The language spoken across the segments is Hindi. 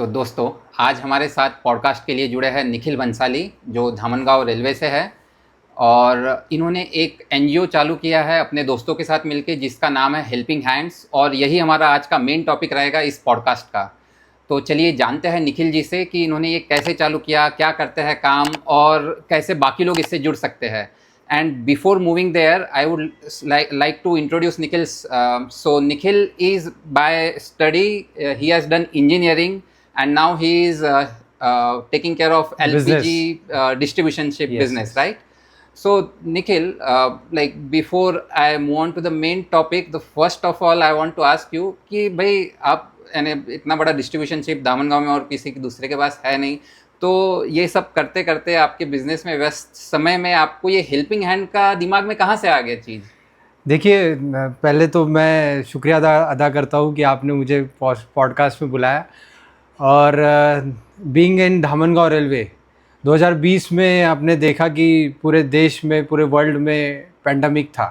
तो दोस्तों, आज हमारे साथ पॉडकास्ट के लिए जुड़े हैं निखिल बंसाली, जो धामनगांव रेलवे से है। और इन्होंने एक एनजीओ चालू किया है अपने दोस्तों के साथ मिलकर, जिसका नाम है हेल्पिंग हैंड्स। और यही हमारा आज का मेन टॉपिक रहेगा इस पॉडकास्ट का। तो चलिए जानते हैं निखिल जी से कि इन्होंने ये कैसे चालू किया, क्या करते हैं काम, और कैसे बाकी लोग इससे जुड़ सकते हैं। And before moving there, I would like to introduce Nikhil. So Nikhil is by study, he has done engineering, and now he is taking care of LPG distribution ship business, right? So Nikhil, like before I move on to the main topic, the first of all I want to ask you कि भाई आप यानी इतना बड़ा डिस्ट्रीब्यूशन शिप दामनगांव में और किसी दूसरे के पास है नहीं, तो ये सब करते करते आपके बिजनेस में व्यस्त समय में आपको ये हेल्पिंग हैंड का दिमाग में कहाँ से आ गया चीज़? देखिए, पहले तो मैं शुक्रिया अदा करता हूँ कि आपने मुझे पॉडकास्ट में बुलाया। और बीइंग इन धामनगांव रेलवे 2020 में आपने देखा कि पूरे देश में, पूरे वर्ल्ड में पेंडेमिक था।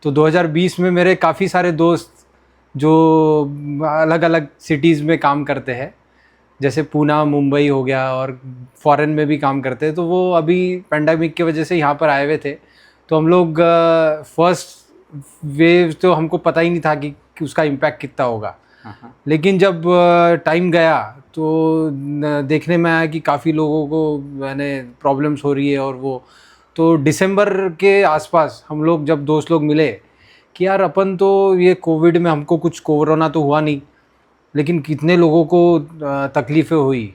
तो 2020 में मेरे काफ़ी सारे दोस्त जो अलग अलग सिटीज़ में काम करते हैं, जैसे पूना, मुंबई हो गया, और फॉरेन में भी काम करते हैं, तो वो अभी पेंडेमिक की वजह से यहाँ पर आए हुए थे। तो हम लोग फर्स्ट वेव तो हमको पता ही नहीं था कि उसका इम्पैक्ट कितना होगा। लेकिन जब टाइम गया तो देखने में आया कि काफ़ी लोगों को मैंने प्रॉब्लम्स हो रही है। और वो तो दिसंबर के आसपास हम लोग जब दोस्त लोग मिले कि यार अपन तो ये कोविड में हमको कुछ कोरोना तो हुआ नहीं, लेकिन कितने लोगों को तकलीफ़ें हुई।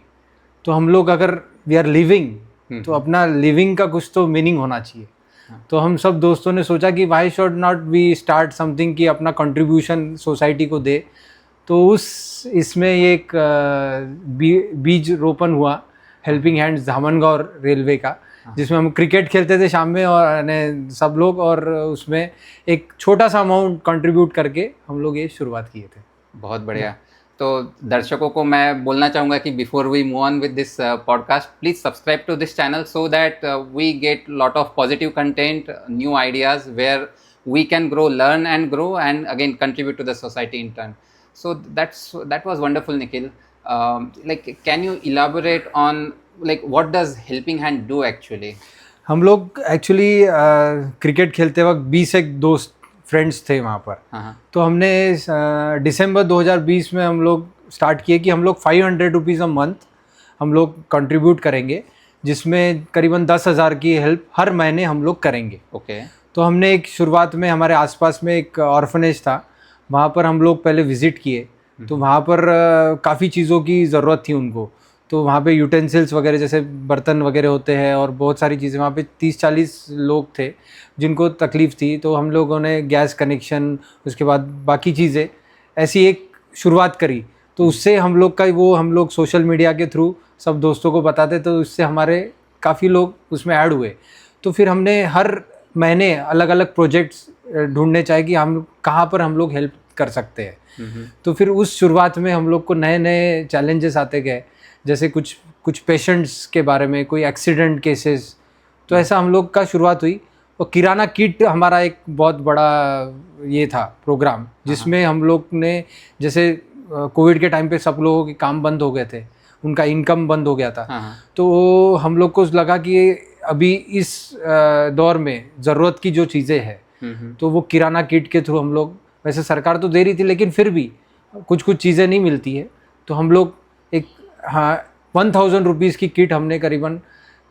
तो हम लोग अगर वी आर लिविंग तो अपना लिविंग का कुछ तो मीनिंग होना चाहिए। तो हम सब दोस्तों ने सोचा कि why should not we start something, कि अपना कंट्रीब्यूशन सोसाइटी को दे। तो इसमें ये एक बीज रोपण हुआ हेल्पिंग हैंड्स धामनगांव रेलवे का, जिसमें हम क्रिकेट खेलते थे शाम में, और सब लोग, और उसमें एक छोटा सा अमाउंट कंट्रीब्यूट करके हम लोग ये शुरुआत किए थे। बहुत बढ़िया। तो दर्शकों को मैं बोलना चाहूँगा कि before we move on with this podcast, please subscribe to this channel so that we get lot of positive content, new ideas where we can grow, learn and grow, and again contribute to the society in turn. So that was wonderful, Nikhil. Like, can you elaborate on like what does helping hand do actually? हम लोग एक्चुअली क्रिकेट खेलते वक्त 20 एक दोस्त फ्रेंड्स थे वहाँ पर। तो हमने दिसंबर 2020 में हम लोग स्टार्ट किए कि हम लोग 500 रुपीज़ अ मंथ हम लोग कंट्रीब्यूट करेंगे, जिसमें करीबन 10,000 की हेल्प हर महीने हम लोग करेंगे। ओके। तो हमने एक शुरुआत में हमारे आसपास में एक ऑर्फनेज था, वहाँ पर हम लोग पहले विज़िट किए। तो वहाँ पर काफ़ी चीज़ों की ज़रूरत थी उनको। तो वहाँ पे यूटेंसिल्स वगैरह, जैसे बर्तन वगैरह होते हैं, और बहुत सारी चीज़ें। वहाँ पे 30-40 लोग थे जिनको तकलीफ़ थी। तो हम लोगों ने गैस कनेक्शन, उसके बाद बाकी चीज़ें, ऐसी एक शुरुआत करी। तो उससे हम लोग सोशल मीडिया के थ्रू सब दोस्तों को बताते, तो उससे हमारे काफ़ी लोग उसमें ऐड हुए। तो फिर हमने हर महीने अलग अलग प्रोजेक्ट्स ढूंढने चाहिए कि हम कहाँ पर हम लोग हेल्प कर सकते हैं। तो फिर उस शुरुआत में हम लोग को नए नए चैलेंजेस आते गए, जैसे कुछ पेशेंट्स के बारे में, कोई एक्सीडेंट केसेस। तो ऐसा हम लोग का शुरुआत हुई। और किराना किट हमारा एक बहुत बड़ा ये था प्रोग्राम, जिसमें हम लोग ने, जैसे कोविड के टाइम पे सब लोगों के काम बंद हो गए थे, उनका इनकम बंद हो गया था। तो हम लोग को लगा कि अभी इस दौर में ज़रूरत की जो चीज़ें हैं, तो वो किराना किट के थ्रू हम लोग, वैसे सरकार तो दे रही थी लेकिन फिर भी कुछ चीज़ें नहीं मिलती है। तो हम लोग एक 1000 रुपीज़ की किट हमने करीबन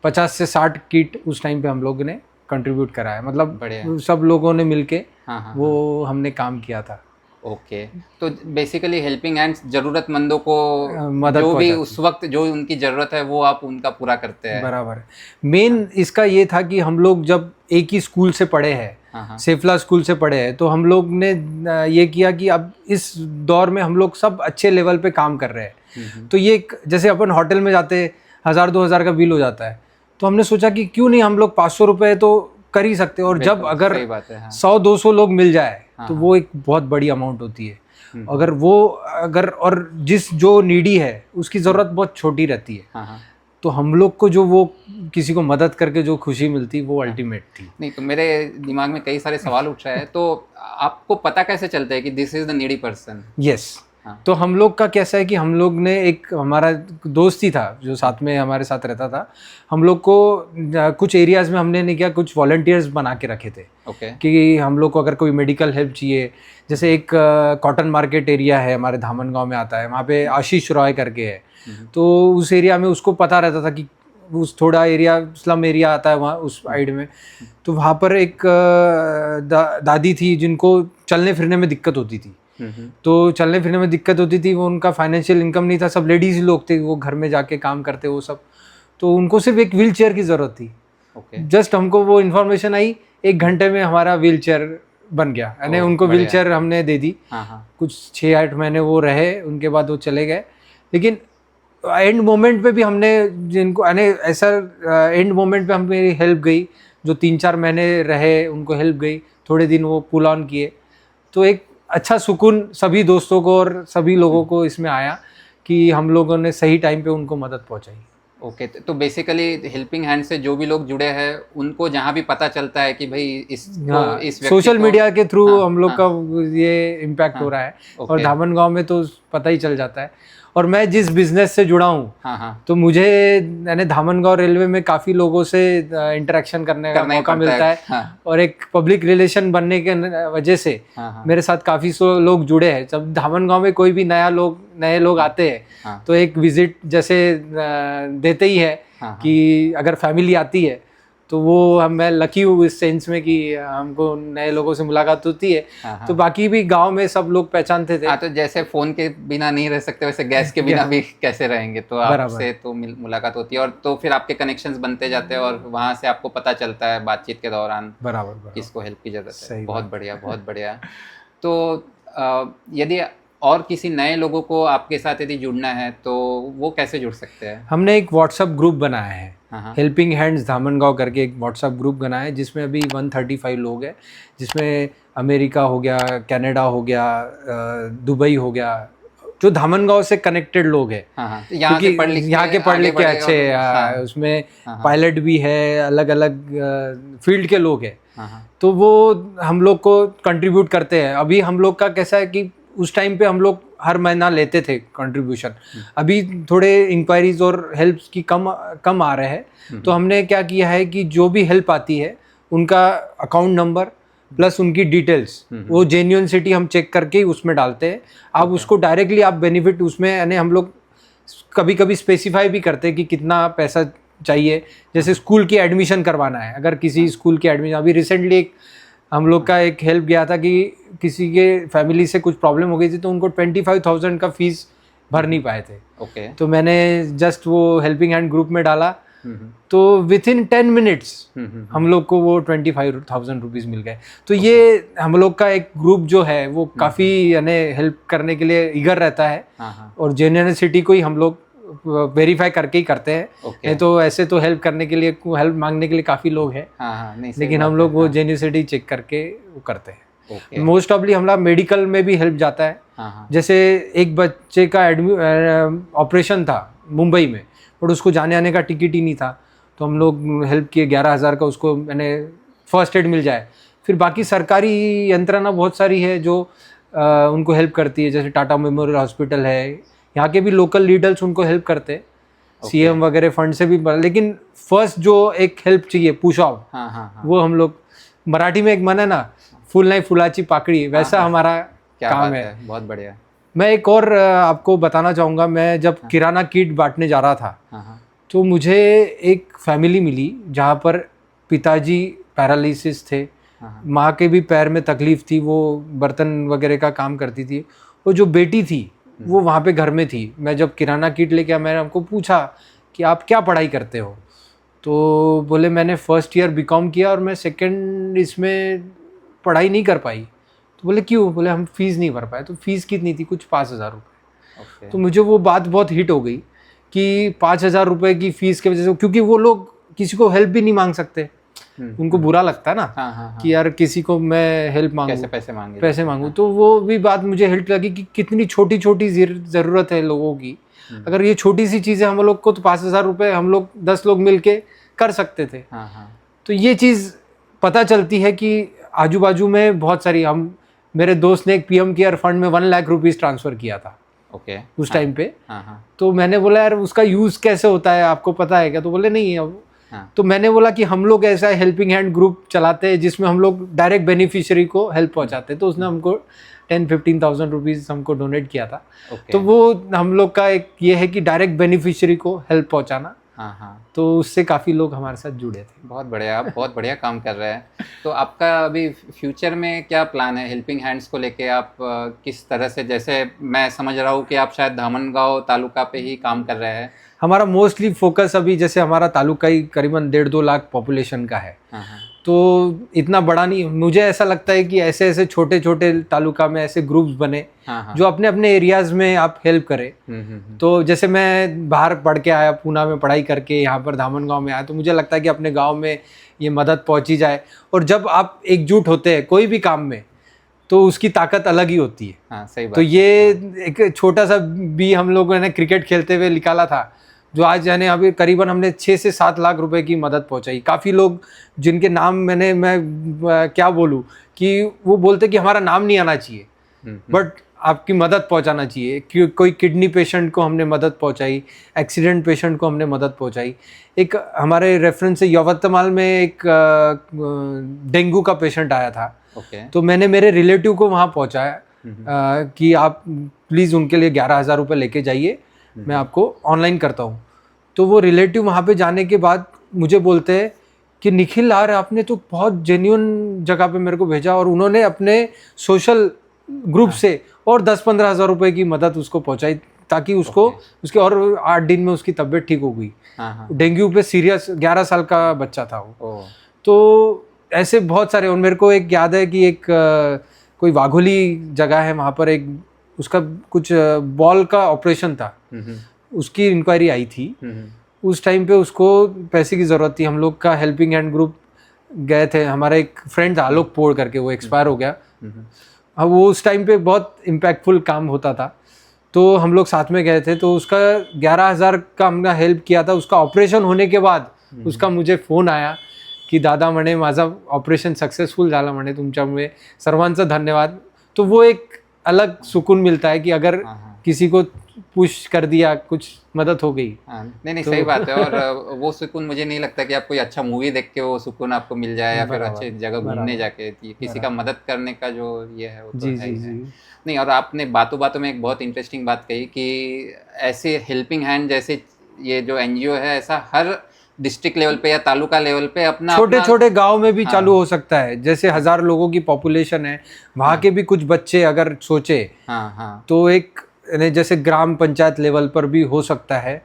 50 से 60 किट उस टाइम पे हम लोग ने कंट्रीब्यूट कराया। मतलब सब लोगों ने मिलके वो हमने काम किया था। ओके। तो बेसिकली हेल्पिंग हैंड्स ज़रूरतमंदों को मदद, जो भी उस वक्त जो उनकी ज़रूरत है वो आप उनका पूरा करते हैं। बराबर। मेन इसका ये था कि हम लोग जब एक ही स्कूल से पढ़े हैं, सेफला स्कूल से पढ़े हैं, तो हम लोग ने ये किया कि अब इस दौर में हम लोग सब अच्छे लेवल पे काम कर रहे हैं। तो ये जैसे अपन होटल में जाते 1000-2000 का बिल हो जाता है, तो हमने सोचा कि क्यों नहीं हम लोग 500 रुपये तो कर ही सकते हैं। और जब अगर 100-200 लोग मिल जाए तो वो एक बहुत बड़ी अमाउंट होती है। अगर और जिस जो नीडी है उसकी ज़रूरत बहुत छोटी रहती है। तो हम लोग को जो वो किसी को मदद करके जो खुशी मिलती वो अल्टीमेट थी। नहीं, तो मेरे दिमाग में कई सारे सवाल उठ रहे हैं। तो आपको पता कैसे चलता है कि this is the needy person? Yes, हाँ। तो हम लोग का कैसा है कि हम लोग ने एक हमारा दोस्त ही था जो साथ में हमारे साथ रहता था, हम लोग को कुछ एरियाज़ में हमने नहीं किया, कुछ वॉलंटियर्स बना के रखे थे ओके। कि हम लोग को अगर कोई मेडिकल हेल्प चाहिए, जैसे एक कॉटन मार्केट एरिया है हमारे धामन गांव में आता है, वहाँ पे आशीष रॉय करके है, तो उस एरिया में उसको पता रहता था कि उस थोड़ा एरिया स्लम एरिया आता है वहाँ उस साइड में, तो वहाँ पर एक दादी थी जिनको चलने फिरने में दिक्कत होती थी। तो चलने फिरने में दिक्कत होती थी, वो उनका फाइनेंशियल इनकम नहीं था, सब लेडीज़ लोग थे, वो घर में जाके काम करते वो सब, तो उनको सिर्फ एक व्हील चेयर की ज़रूरत थी। जस्ट हमको वो इन्फॉर्मेशन आई, 1 घंटे में हमारा व्हील चेयर बन गया, यानी उनको व्हील चेयर हमने दे दी। कुछ 6-8 महीने वो रहे, उनके बाद वो चले गए। लेकिन एंड मोमेंट पे भी हमने जिनको यानी ऐसा एंड मोमेंट पे हमें मेरी हेल्प गई, जो 3-4 महीने रहे उनको हेल्प गई, थोड़े दिन वो पुल ऑन किए, तो एक अच्छा सुकून सभी दोस्तों को और सभी लोगों को इसमें आया कि हम लोगों ने सही टाइम पे उनको मदद पहुंचाई। ओके, तो बेसिकली हेल्पिंग हैंड से जो भी लोग जुड़े हैं उनको जहाँ भी पता चलता है कि भाई इस सोशल मीडिया के थ्रू हम लोग का ये इम्पैक्ट हो रहा है, और धामन गांव में तो पता ही चल जाता है। और मैं जिस बिजनेस से जुड़ा हूँ, तो मुझे यानी धामन गांव रेलवे में काफ़ी लोगों से इंटरेक्शन करने का मौका मिलता है, और एक पब्लिक रिलेशन बनने के वजह से मेरे साथ काफ़ी लोग जुड़े हैं। जब धामन गांव में कोई भी नए लोग आते हैं तो एक विजिट जैसे देते ही है कि अगर फैमिली आती है तो वो मैं लकी हूँ इस सेंस में कि हमको नए लोगों से मुलाकात होती है। तो बाकी भी गांव में सब लोग पहचानते थे। तो जैसे फ़ोन के बिना नहीं रह सकते, वैसे गैस के बिना भी कैसे रहेंगे, तो आपसे तो मुलाकात होती है, और तो फिर आपके कनेक्शंस बनते जाते हैं, और वहाँ से आपको पता चलता है बातचीत के दौरान बराबर किसको हेल्प की ज़रूरत है। बहुत बढ़िया, बहुत बढ़िया। तो यदि और किसी नए लोगों को आपके साथ यदि जुड़ना है तो वो कैसे जुड़ सकते हैं? हमने एक व्हाट्सएप ग्रुप बनाया है, हेल्पिंग हैंड्स धामन गांव करके एक व्हाट्सएप ग्रुप बनाया है, जिसमें अभी 135 लोग हैं, जिसमें अमेरिका हो गया, कनाडा हो गया, दुबई हो गया, जो धामन गांव से कनेक्टेड लोग हैं, यहाँ के पढ़ लिख के अच्छे, उसमें पायलट भी है, अलग अलग फील्ड के लोग हैं, तो वो हम लोग को कंट्रीब्यूट करते हैं। अभी हम लोग का कैसा है कि उस टाइम पे हम लोग हर महीना लेते थे कंट्रीब्यूशन, अभी थोड़े इंक्वायरीज और हेल्प की कम आ रहे हैं, तो हमने क्या किया है कि जो भी हेल्प आती है उनका अकाउंट नंबर प्लस उनकी डिटेल्स, वो जेन्युइनिटी हम चेक करके उसमें डालते हैं। आप उसको डायरेक्टली आप बेनिफिट उसमें, यानी हम लोग कभी कभी स्पेसिफाई भी करते हैं कि कितना पैसा चाहिए। जैसे स्कूल की एडमिशन करवाना है, अगर किसी स्कूल की एडमिशन, अभी रिसेंटली एक हम लोग का एक हेल्प गया था कि किसी के फैमिली से कुछ प्रॉब्लम हो गई थी, तो उनको 25,000 का फीस भर नहीं पाए थे। तो मैंने जस्ट वो हेल्पिंग हैंड ग्रुप में डाला, तो विथ इन 10 मिनट्स हम लोग को वो 25,000 रुपीज़ मिल गए। तो ये हम लोग का एक ग्रुप जो है वो काफ़ी यानी हेल्प करने के लिए ईगर रहता है, और जेन्युइनिटी को ही हम लोग वेरीफाई करके ही करते हैं। नहीं तो ऐसे तो हेल्प करने के लिए, हेल्प मांगने के लिए काफ़ी लोग हैं, लेकिन हम लोग वो जेन्युइनिटी चेक करके वो करते हैं। मोस्ट ऑफली हमारा मेडिकल में भी हेल्प जाता है। जैसे एक बच्चे का ऑपरेशन था मुंबई में, बट उसको जाने आने का टिकट ही नहीं था, तो हम लोग हेल्प किए 11,000 का, उसको मैंने फर्स्ट एड मिल जाए। फिर बाकी सरकारी यंत्रणा बहुत सारी है जो उनको हेल्प करती है, जैसे टाटा मेमोरियल हॉस्पिटल है, यहाँ के भी लोकल लीडर्स उनको हेल्प करते हैं, सीएम वगैरह फंड से भी। लेकिन फर्स्ट जो एक हेल्प चाहिए पुश ऑफ, वो हम लोग, मराठी में एक मन है ना, फूल नहीं फुलाची पाकड़ी, वैसा हमारा काम है। बहुत बढ़िया। मैं एक और आपको बताना चाहूँगा, मैं जब किराना किट बांटने जा रहा था, तो मुझे एक फैमिली मिली जहाँ पर पिताजी पैरालिसिस थे, माँ के भी पैर में तकलीफ थी, वो बर्तन वगैरह का काम करती थी, वो जो बेटी थी वो वहाँ पे घर में थी। मैं जब किराना किट लेके आया, मैंने हमको पूछा कि आप क्या पढ़ाई करते हो, तो बोले मैंने फर्स्ट ईयर बीकॉम किया और मैं सेकंड इसमें पढ़ाई नहीं कर पाई। तो बोले क्यों? बोले हम फीस नहीं भर पाए। तो फीस कितनी थी? कुछ 5,000 रुपये। तो मुझे वो बात बहुत हिट हो गई कि 5,000 रुपये की फ़ीस की वजह से, क्योंकि वो लोग किसी को हेल्प भी नहीं मांग सकते, उनको बुरा लगता है ना कि यार किसी को मैं हेल्प मांगू, पैसे मांगू। तो वो भी बात मुझे हेल्प लगी कि कितनी छोटी छोटी ज़रूरत है लोगों की। अगर ये छोटी सी चीज़ें हम लोग को, तो 5,000 रुपये हम लोग 10 लोग मिल के कर सकते थे। तो ये चीज़ पता चलती है कि आजू बाजू में बहुत सारी, हम मेरे दोस्त ने एक पीएम केयर फंड में 1 लाख रुपीस ट्रांसफ़र किया था ओके। उस टाइम पे। हाँ हाँ तो मैंने बोला यार उसका यूज़ कैसे होता है आपको पता है क्या? तो बोले नहीं अब। हाँ। तो मैंने बोला कि हम लोग ऐसा हेल्पिंग हैंड ग्रुप चलाते हैं जिसमें हम लोग डायरेक्ट बेनिफिशियरी को हेल्प पहुंचाते हैं। तो उसने हमको 10-15,000 रुपीज़ हमको डोनेट किया था। ओके। तो वो हम लोग का एक ये है कि डायरेक्ट बेनिफिशियरी को हेल्प पहुंचाना। हाँ हाँ, तो उससे काफ़ी लोग हमारे साथ जुड़े थे। बहुत बढ़िया, आप बहुत बढ़िया काम कर रहे हैं। तो आपका अभी फ्यूचर में क्या प्लान है हेल्पिंग हैंड्स को लेके? आप किस तरह से, जैसे मैं समझ रहा हूँ कि आप शायद धामनगांव तालुका पे ही काम कर रहे हैं। हमारा मोस्टली फोकस अभी जैसे हमारा तालुका ही करीबन 1.5-2 लाख पॉपुलेशन का है। हाँ हाँ तो इतना बड़ा नहीं, मुझे ऐसा लगता है कि ऐसे ऐसे छोटे छोटे तालुका में ऐसे ग्रुप्स बने हाँ हाँ। जो अपने अपने एरियाज़ में आप हेल्प करें। तो जैसे मैं बाहर पढ़ के आया, पूना में पढ़ाई करके यहाँ पर धामनगांव में आया, तो मुझे लगता है कि अपने गांव में ये मदद पहुँची जाए। और जब आप एकजुट होते हैं कोई भी काम में तो उसकी ताकत अलग ही होती है। हाँ, सही बात। तो ये एक छोटा सा भी हम लोगों ने क्रिकेट खेलते हुए निकाला था, जो आज यानी अभी करीबन हमने 6 से 7 लाख रुपए की मदद पहुंचाई। काफ़ी लोग जिनके नाम मैं क्या बोलूँ कि वो बोलते कि हमारा नाम नहीं आना चाहिए, बट आपकी मदद पहुंचाना चाहिए। कोई किडनी पेशेंट को हमने मदद पहुंचाई, एक्सीडेंट पेशेंट को हमने मदद पहुंचाई। एक हमारे रेफरेंस से यवतमाल में एक डेंगू का पेशेंट आया था। तो मैंने मेरे रिलेटिव को वहाँ पहुँचाया कि आप प्लीज़ उनके लिए 11,000 रुपये लेके जाइए, मैं आपको ऑनलाइन करता हूँ। तो वो रिलेटिव वहाँ पे जाने के बाद मुझे बोलते हैं कि निखिल यार आपने तो बहुत जेन्युइन जगह पे मेरे को भेजा, और उन्होंने अपने सोशल ग्रुप से और 10-15 हज़ार रुपये की मदद उसको पहुँचाई ताकि उसको उसके और 8 दिन में उसकी तबीयत ठीक हो गई। डेंगू पे सीरियस 11 साल का बच्चा था वो। तो ऐसे बहुत सारे, और मेरे को एक याद है कि एक कोई वाघोली जगह है वहाँ पर, एक उसका कुछ बॉल का ऑपरेशन था, उसकी इंक्वायरी आई थी। उस टाइम पे उसको पैसे की ज़रूरत थी। हम लोग का हेल्पिंग हैंड ग्रुप गए थे, हमारा एक फ्रेंड था आलोक पोड़ करके, वो एक्सपायर हो गया। अब वो उस टाइम पे बहुत इम्पैक्टफुल काम होता था, तो हम लोग साथ में गए थे। तो उसका 11,000 का हमने हेल्प किया था। उसका ऑपरेशन होने के बाद उसका मुझे फ़ोन आया की दादा म्हणे माझा ऑपरेशन सक्सेसफुल झाला म्हणे, तुमच्यामुळे सर्वांचं धन्यवाद। तो वो एक अलग सुकून मिलता है कि अगर किसी को पुश कर दिया, कुछ मदद हो गई। नहीं सही बात है। और वो सुकून मुझे नहीं लगता कि आप कोई अच्छा मूवी देख के वो सुकून आपको मिल जाए, या फिर अच्छे जगह घूमने जाके किसी का मदद करने का जो ये है वो तो है ही है। नहीं, और आपने बातों बातों में एक बहुत इंटरेस्टिंग बात कही कि ऐसे हेल्पिंग हैंड जैसे ये जो एनजीओ है, ऐसा हर डिस्ट्रिक्ट लेवल पे या तालुका लेवल पे अपना छोटे छोटे गांव में भी चालू हो सकता है। जैसे 1000 लोगों की पॉपुलेशन है, वहाँ के भी कुछ बच्चे अगर सोचे तो एक जैसे ग्राम पंचायत लेवल पर भी हो सकता है।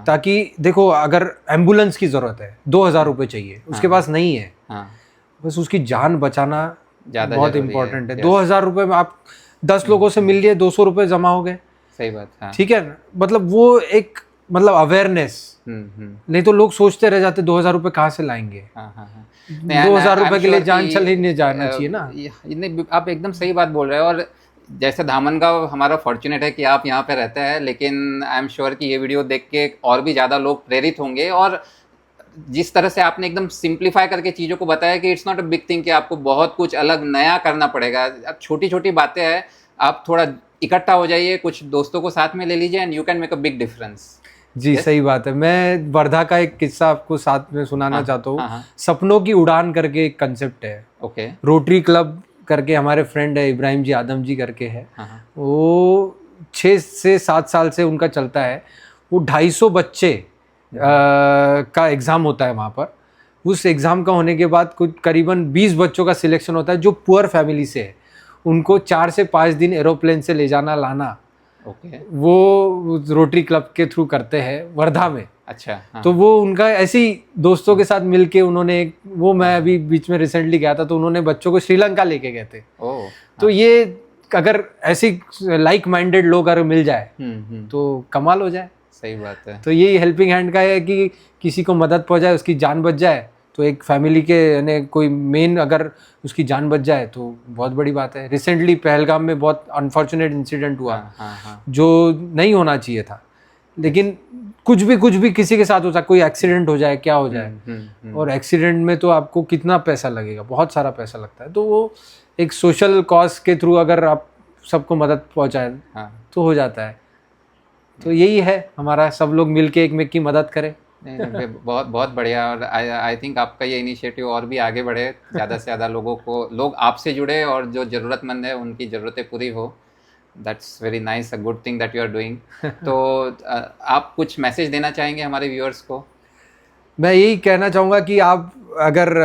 ताकि देखो, अगर एम्बुलेंस की जरूरत है, 2,000 रुपये चाहिए, उसके पास नहीं है, बस उसकी जान बचाना बहुत इम्पोर्टेंट है। 2,000 रुपये में आप 10 लोगों से मिल लिए, 200 रुपये जमा हो गए। सही बात। ठीक है ना, मतलब वो एक अवेयरनेस। नहीं तो लोग सोचते रह जाते 2,000 रुपये कहाँ से लाएंगे। 2,000 रुपये के लिए जान चले जाना चाहिए ना। नहीं, आप एकदम सही बात बोल रहे हो। और जैसे धामनगांव हमारा फॉर्चुनेट है कि आप यहाँ पे रहते हैं, लेकिन आई एम श्योर कि ये वीडियो देख के और भी ज़्यादा लोग प्रेरित होंगे। और जिस तरह से आपने एकदम सिंप्लीफाई करके चीज़ों को बताया कि it's not a big thing कि आपको बहुत कुछ अलग नया करना पड़ेगा। अब छोटी छोटी बातें हैं, आप थोड़ा इकट्ठा हो जाइए, कुछ दोस्तों को साथ में ले लीजिए, and you can make a big difference. जी सही बात है। मैं वर्धा का एक किस्सा आपको साथ में सुनाना चाहता हूँ। सपनों की उड़ान करके एक कंसेप्ट है। रोटरी क्लब करके हमारे फ्रेंड है, इब्राहिम जी आदम जी करके है, वो 6 से 7 साल से उनका चलता है। वो 250 बच्चे का एग्ज़ाम होता है वहाँ पर। उस एग्ज़ाम का होने के बाद कुछ करीबन 20 बच्चों का सिलेक्शन होता है जो पुअर फैमिली से है। उनको 4 से 5 दिन एरोप्लेन से ले जाना लाना वो रोटरी क्लब के थ्रू करते हैं वर्धा में। अच्छा। तो वो उनका ऐसे ही दोस्तों के साथ मिलके उन्होंने वो मैं अभी बीच में रिसेंटली गया था, तो उन्होंने बच्चों को श्रीलंका लेके गए थे। तो ये अगर ऐसी लाइक माइंडेड लोग अगर मिल जाए तो कमाल हो जाए। सही बात है। तो यही हेल्पिंग हैंड का है कि किसी को मदद पहुंचाए, उसकी जान बच जाए, तो एक फैमिली के यानी कोई मेन अगर उसकी जान बच जाए तो बहुत बड़ी बात है। रिसेंटली पहलगाम में बहुत अनफॉर्चुनेट इंसिडेंट हुआ जो नहीं होना चाहिए था, लेकिन कुछ भी किसी के साथ हो सकता है, कोई एक्सीडेंट हो जाए, क्या हो जाए, और एक्सीडेंट में तो आपको कितना पैसा लगेगा, बहुत सारा पैसा लगता है। तो वो एक सोशल कॉज के थ्रू अगर आप सबको मदद पहुंचाए तो हो जाता है। तो यही है हमारा, सब लोग मिलके एक में की मदद करें। बहुत बहुत बढ़िया। और आई थिंक आपका ये इनिशिएटिव और भी आगे बढ़े, ज़्यादा से ज़्यादा लोग आपसे जुड़े और जो ज़रूरतमंद है उनकी ज़रूरतें पूरी हो। That's very nice, a good thing that you are doing. तो आप कुछ मैसेज देना चाहेंगे हमारे व्यूअर्स को? मैं यही कहना चाहूँगा कि आप अगर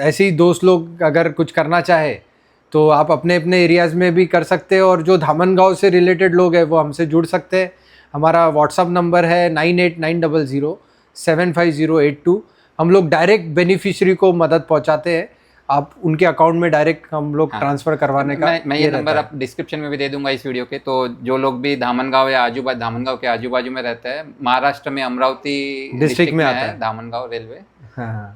ऐसे ही दोस्त लोग अगर कुछ करना चाहे तो आप अपने अपने एरियाज़ में भी कर सकते हैं, और जो धामनगांव से रिलेटेड लोग हैं वो हमसे जुड़ सकते हैं। हमारा व्हाट्सअप नंबर है 9890075082। हम लोग डायरेक्ट बेनिफिशियरी को मदद पहुंचाते हैं, आप उनके अकाउंट में डायरेक्ट हम लोग ट्रांसफ़र करवाने का। मैं ये नंबर आप डिस्क्रिप्शन में भी दे दूंगा इस वीडियो के। तो जो लोग भी धामनगांव या धामनगांव के आजू बाजू में रहते हैं, महाराष्ट्र में अमरावती डिस्ट्रिक्ट में आता है धामनगांव रेलवे।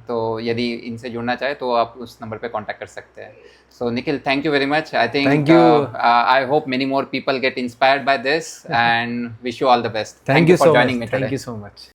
तो यदि इनसे जुड़ना चाहे तो आप उस नंबर पे कांटेक्ट कर सकते हैं। So Nikhil, thank you very much. I think I hope many more people get inspired by this and wish you all the best. Thank you for joining me today. Thank you so much.